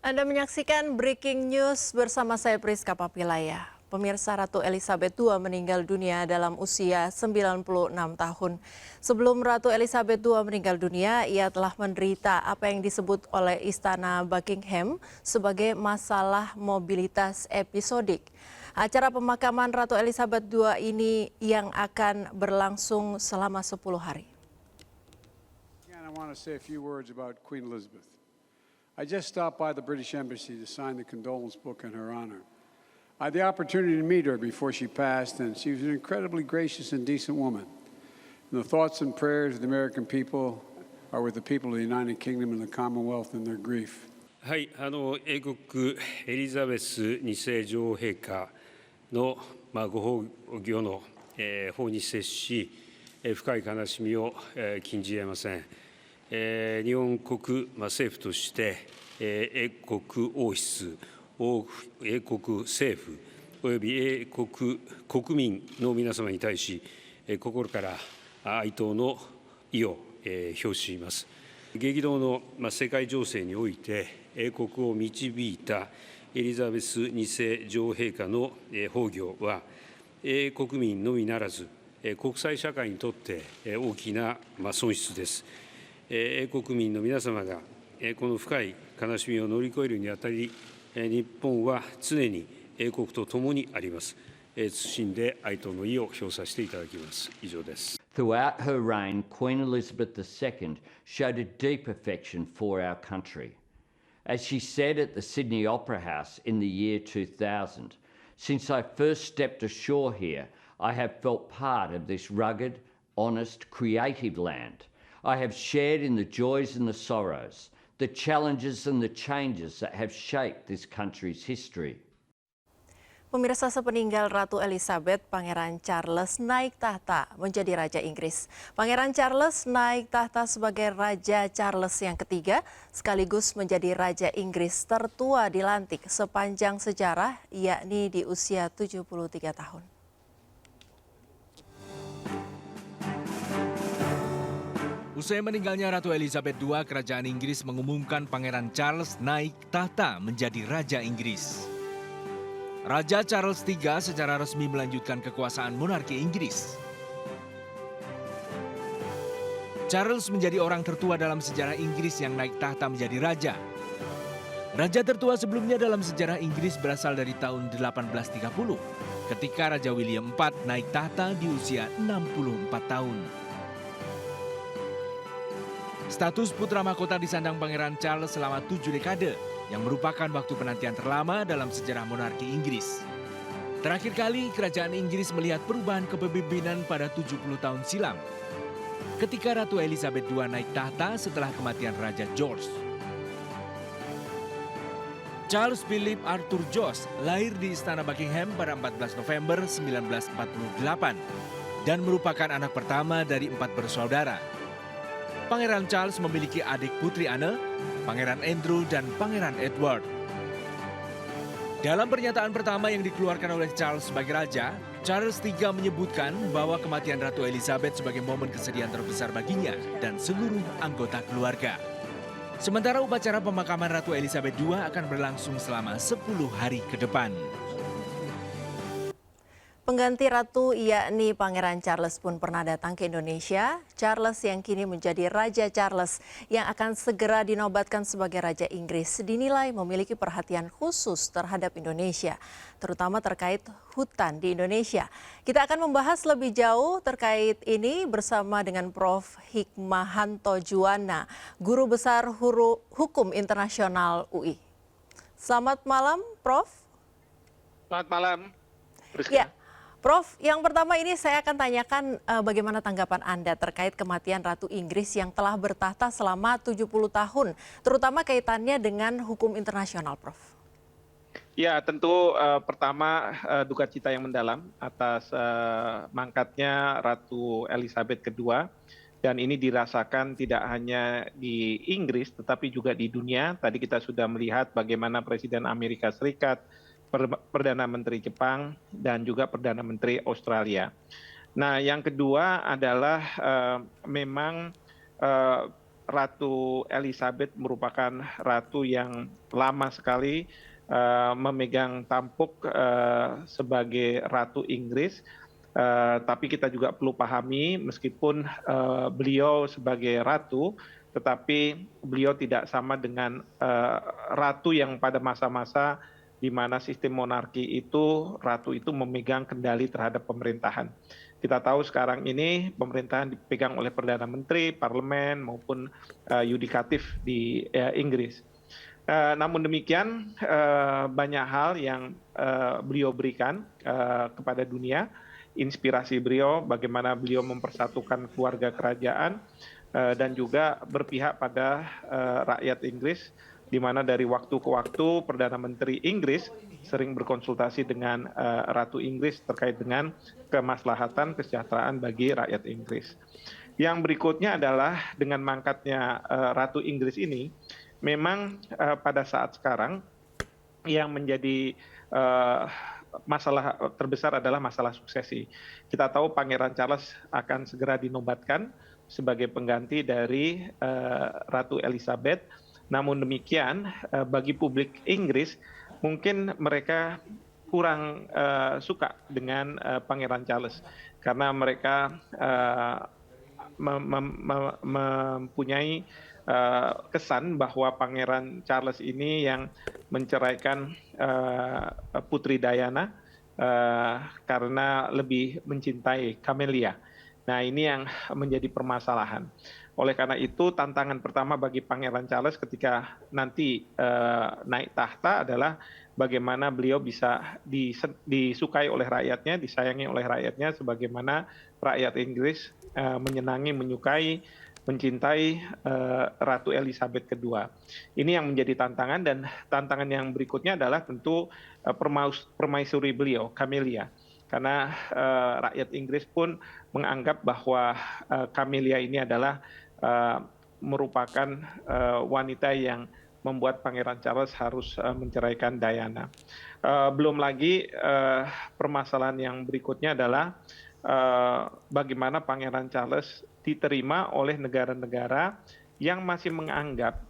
Anda menyaksikan Breaking News bersama saya Priska Papilaya. Pemirsa Ratu Elizabeth II meninggal dunia dalam usia 96 tahun. Sebelum Ratu Elizabeth II meninggal dunia, ia telah menderita apa yang disebut oleh Istana Buckingham sebagai masalah mobilitas episodik. Acara pemakaman Ratu Elizabeth II ini yang akan berlangsung selama 10 hari. I want to say a few words about Queen Elizabeth. I just stopped by the British Embassy to sign the condolence book in her honor. I had the opportunity to meet her before she passed, and she was an incredibly gracious and decent woman. And the thoughts and prayers of the American people are with the people of the United Kingdom and the Commonwealth in their grief. はい、英国エリザベス2世女王陛下の、ご崩御の、報に接し、深い悲しみを、禁じ得ません。日本国、政府として、英国王室、英国政府および英国国民の皆様に対し、心から哀悼の意を、表します。激動の、世界情勢において英国を導いたエリザベス2世女王陛下の崩御は英国民のみならず国際社会にとって大きな損失です。英国民の皆様がこの深い悲しみを乗り越えるにあたり、日本は常に英国と共にあります。謹んで哀悼の意を表させていただきます。以上です。Throughout her reign, Queen Elizabeth II showed a deep affection for our country. As she said at the Sydney Opera House in the year 2000, "Since I first stepped ashore here, I have felt part of this rugged, honest, creative land. I have shared in the joys and the sorrows, the challenges and the changes that have shaped this country's history." Pemirsa, sepeninggal Ratu Elizabeth, Pangeran Charles naik tahta menjadi Raja Inggris. Pangeran Charles naik tahta sebagai Raja Charles yang ketiga, sekaligus menjadi Raja Inggris tertua dilantik sepanjang sejarah, yakni di usia 73 tahun. Usai meninggalnya Ratu Elizabeth II, Kerajaan Inggris mengumumkan Pangeran Charles naik tahta menjadi Raja Inggris. Raja Charles III secara resmi melanjutkan kekuasaan monarki Inggris. Charles menjadi orang tertua dalam sejarah Inggris yang naik tahta menjadi raja. Raja tertua sebelumnya dalam sejarah Inggris berasal dari tahun 1830, ketika Raja William IV naik tahta di usia 64 tahun. Status putra mahkota disandang Pangeran Charles selama 7 dekade, yang merupakan waktu penantian terlama dalam sejarah monarki Inggris. Terakhir kali Kerajaan Inggris melihat perubahan kepemimpinan pada 70 tahun silam, ketika Ratu Elizabeth II naik tahta setelah kematian Raja George. Charles Philip Arthur George lahir di Istana Buckingham pada 14 November 1948 dan merupakan anak pertama dari 4 bersaudara. Pangeran Charles memiliki adik putri Anne, Pangeran Andrew, dan Pangeran Edward. Dalam pernyataan pertama yang dikeluarkan oleh Charles sebagai raja, Charles III menyebutkan bahwa kematian Ratu Elizabeth sebagai momen kesedihan terbesar baginya dan seluruh anggota keluarga. Sementara upacara pemakaman Ratu Elizabeth II akan berlangsung selama 10 hari ke depan. Pengganti Ratu yakni Pangeran Charles pun pernah datang ke Indonesia. Charles yang kini menjadi Raja Charles yang akan segera dinobatkan sebagai Raja Inggris dinilai memiliki perhatian khusus terhadap Indonesia, terutama terkait hutan di Indonesia. Kita akan membahas lebih jauh terkait ini bersama dengan Prof. Hikmahanto Juwana, Guru Besar Hukum Internasional UI. Selamat malam, Prof. Selamat malam, Priska. Ya. Prof, yang pertama ini saya akan tanyakan bagaimana tanggapan Anda terkait kematian Ratu Inggris yang telah bertahta selama 70 tahun, terutama kaitannya dengan hukum internasional, Prof. Ya, tentu pertama duka cita yang mendalam atas mangkatnya Ratu Elizabeth II, dan ini dirasakan tidak hanya di Inggris tetapi juga di dunia. Tadi kita sudah melihat bagaimana Presiden Amerika Serikat, Perdana Menteri Jepang, dan juga Perdana Menteri Australia. Nah, yang kedua adalah memang Ratu Elizabeth merupakan ratu yang lama sekali memegang tampuk sebagai Ratu Inggris. Tapi kita juga perlu pahami meskipun beliau sebagai ratu, tetapi beliau tidak sama dengan ratu yang pada masa-masa di mana sistem monarki itu ratu itu memegang kendali terhadap pemerintahan. Kita tahu sekarang ini pemerintahan dipegang oleh Perdana Menteri, Parlemen maupun yudikatif di Inggris. Namun demikian banyak hal yang beliau berikan kepada dunia, inspirasi beliau, bagaimana beliau mempersatukan keluarga kerajaan dan juga berpihak pada rakyat Inggris, di mana dari waktu ke waktu Perdana Menteri Inggris sering berkonsultasi dengan Ratu Inggris terkait dengan kemaslahatan kesejahteraan bagi rakyat Inggris. Yang berikutnya adalah dengan mangkatnya Ratu Inggris ini, memang pada saat sekarang yang menjadi masalah terbesar adalah masalah suksesi. Kita tahu Pangeran Charles akan segera dinobatkan sebagai pengganti dari Ratu Elizabeth. Namun demikian, bagi publik Inggris, mungkin mereka kurang suka dengan Pangeran Charles karena mereka mempunyai kesan bahwa Pangeran Charles ini yang menceraikan Putri Diana karena lebih mencintai Camelia. Nah, ini yang menjadi permasalahan. Oleh karena itu, tantangan pertama bagi Pangeran Charles ketika nanti naik tahta adalah bagaimana beliau bisa disukai oleh rakyatnya, disayangi oleh rakyatnya, sebagaimana rakyat Inggris menyenangi, menyukai, mencintai Ratu Elizabeth II. Ini yang menjadi tantangan, dan tantangan yang berikutnya adalah tentu permaisuri beliau, Camelia. Karena rakyat Inggris pun menganggap bahwa Camelia ini adalah merupakan wanita yang membuat Pangeran Charles harus menceraikan Diana. Belum lagi permasalahan yang berikutnya adalah bagaimana Pangeran Charles diterima oleh negara-negara yang masih menganggap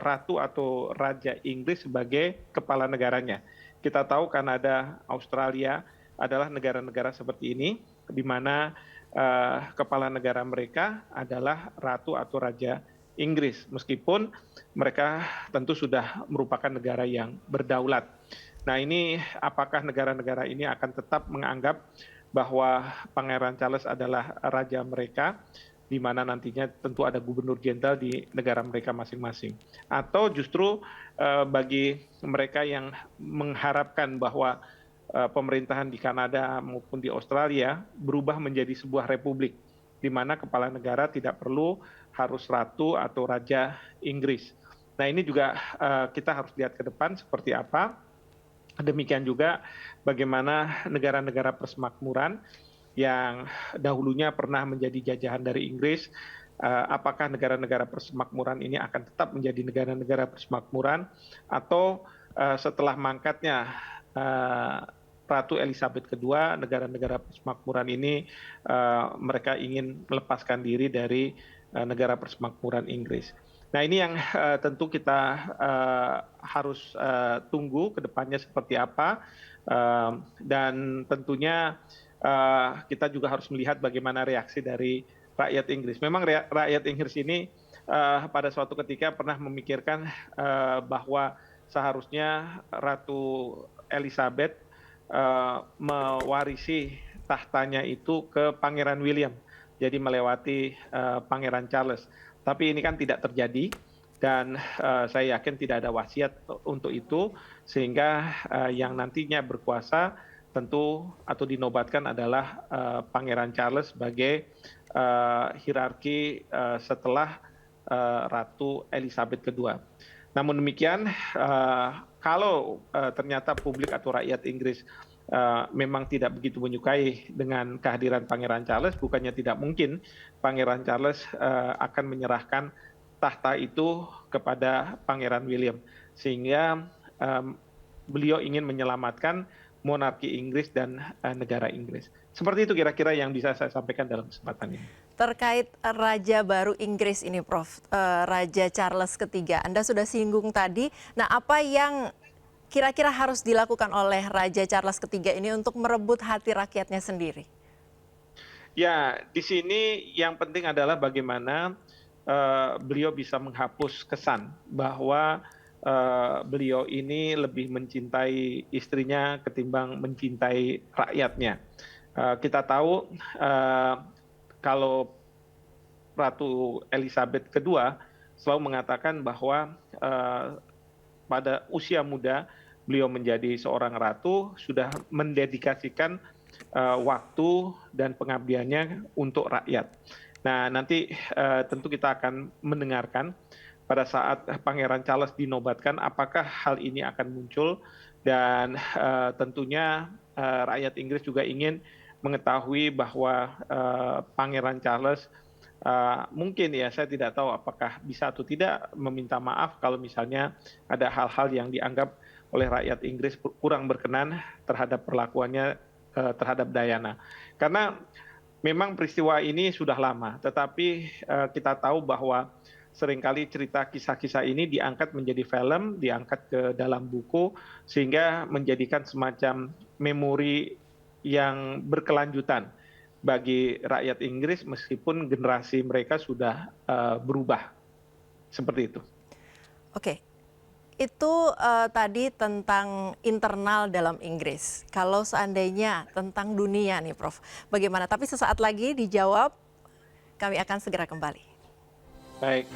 ratu atau raja Inggris sebagai kepala negaranya. Kita tahu Kanada, Australia adalah negara-negara seperti ini, di mana kepala negara mereka adalah ratu atau raja Inggris, meskipun mereka tentu sudah merupakan negara yang berdaulat. Nah, ini apakah negara-negara ini akan tetap menganggap bahwa Pangeran Charles adalah raja mereka, di mana nantinya tentu ada gubernur jenderal di negara mereka masing-masing, atau justru bagi mereka yang mengharapkan bahwa pemerintahan di Kanada maupun di Australia berubah menjadi sebuah republik, di mana kepala negara tidak perlu harus ratu atau raja Inggris. Nah, ini juga kita harus lihat ke depan seperti apa. Demikian juga bagaimana negara-negara persemakmuran yang dahulunya pernah menjadi jajahan dari Inggris, apakah negara-negara persemakmuran ini akan tetap menjadi negara-negara persemakmuran, atau setelah mangkatnya Ratu Elizabeth II, negara-negara persemakmuran ini mereka ingin melepaskan diri dari negara persemakmuran Inggris. Nah, ini yang tentu kita harus tunggu ke depannya seperti apa, dan tentunya kita juga harus melihat bagaimana reaksi dari rakyat Inggris. Memang rakyat Inggris ini pada suatu ketika pernah memikirkan bahwa seharusnya Ratu Elizabeth mewarisi tahtanya itu ke Pangeran William, jadi melewati Pangeran Charles. Tapi ini kan tidak terjadi, dan saya yakin tidak ada wasiat untuk itu, sehingga yang nantinya berkuasa tentu atau dinobatkan adalah Pangeran Charles sebagai hierarki setelah Ratu Elizabeth II. Namun demikian, kalau ternyata publik atau rakyat Inggris memang tidak begitu menyukai dengan kehadiran Pangeran Charles, bukannya tidak mungkin Pangeran Charles akan menyerahkan tahta itu kepada Pangeran William, sehingga beliau ingin menyelamatkan monarki Inggris dan negara Inggris. Seperti itu kira-kira yang bisa saya sampaikan dalam kesempatan ini. Terkait Raja baru Inggris ini, Prof, Raja Charles III, Anda sudah singgung tadi. Nah, apa yang kira-kira harus dilakukan oleh Raja Charles III ini untuk merebut hati rakyatnya sendiri? Ya, di sini yang penting adalah bagaimana beliau bisa menghapus kesan bahwa beliau ini lebih mencintai istrinya ketimbang mencintai rakyatnya. Kita tahu kalau Ratu Elizabeth II selalu mengatakan bahwa pada usia muda beliau menjadi seorang ratu sudah mendedikasikan waktu dan pengabdiannya untuk rakyat. Nah, nanti tentu kita akan mendengarkan pada saat Pangeran Charles dinobatkan apakah hal ini akan muncul, dan tentunya rakyat Inggris juga ingin mengetahui bahwa Pangeran Charles mungkin ya, saya tidak tahu apakah bisa atau tidak meminta maaf kalau misalnya ada hal-hal yang dianggap oleh rakyat Inggris kurang berkenan terhadap perlakuannya terhadap Diana. Karena memang peristiwa ini sudah lama, tetapi kita tahu bahwa seringkali cerita kisah-kisah ini diangkat menjadi film, diangkat ke dalam buku, sehingga menjadikan semacam memori yang berkelanjutan bagi rakyat Inggris meskipun generasi mereka sudah berubah. Seperti itu. Oke, itu tadi tentang internal dalam Inggris. Kalau seandainya tentang dunia nih, Prof, bagaimana? Tapi sesaat lagi dijawab, kami akan segera kembali. Baik.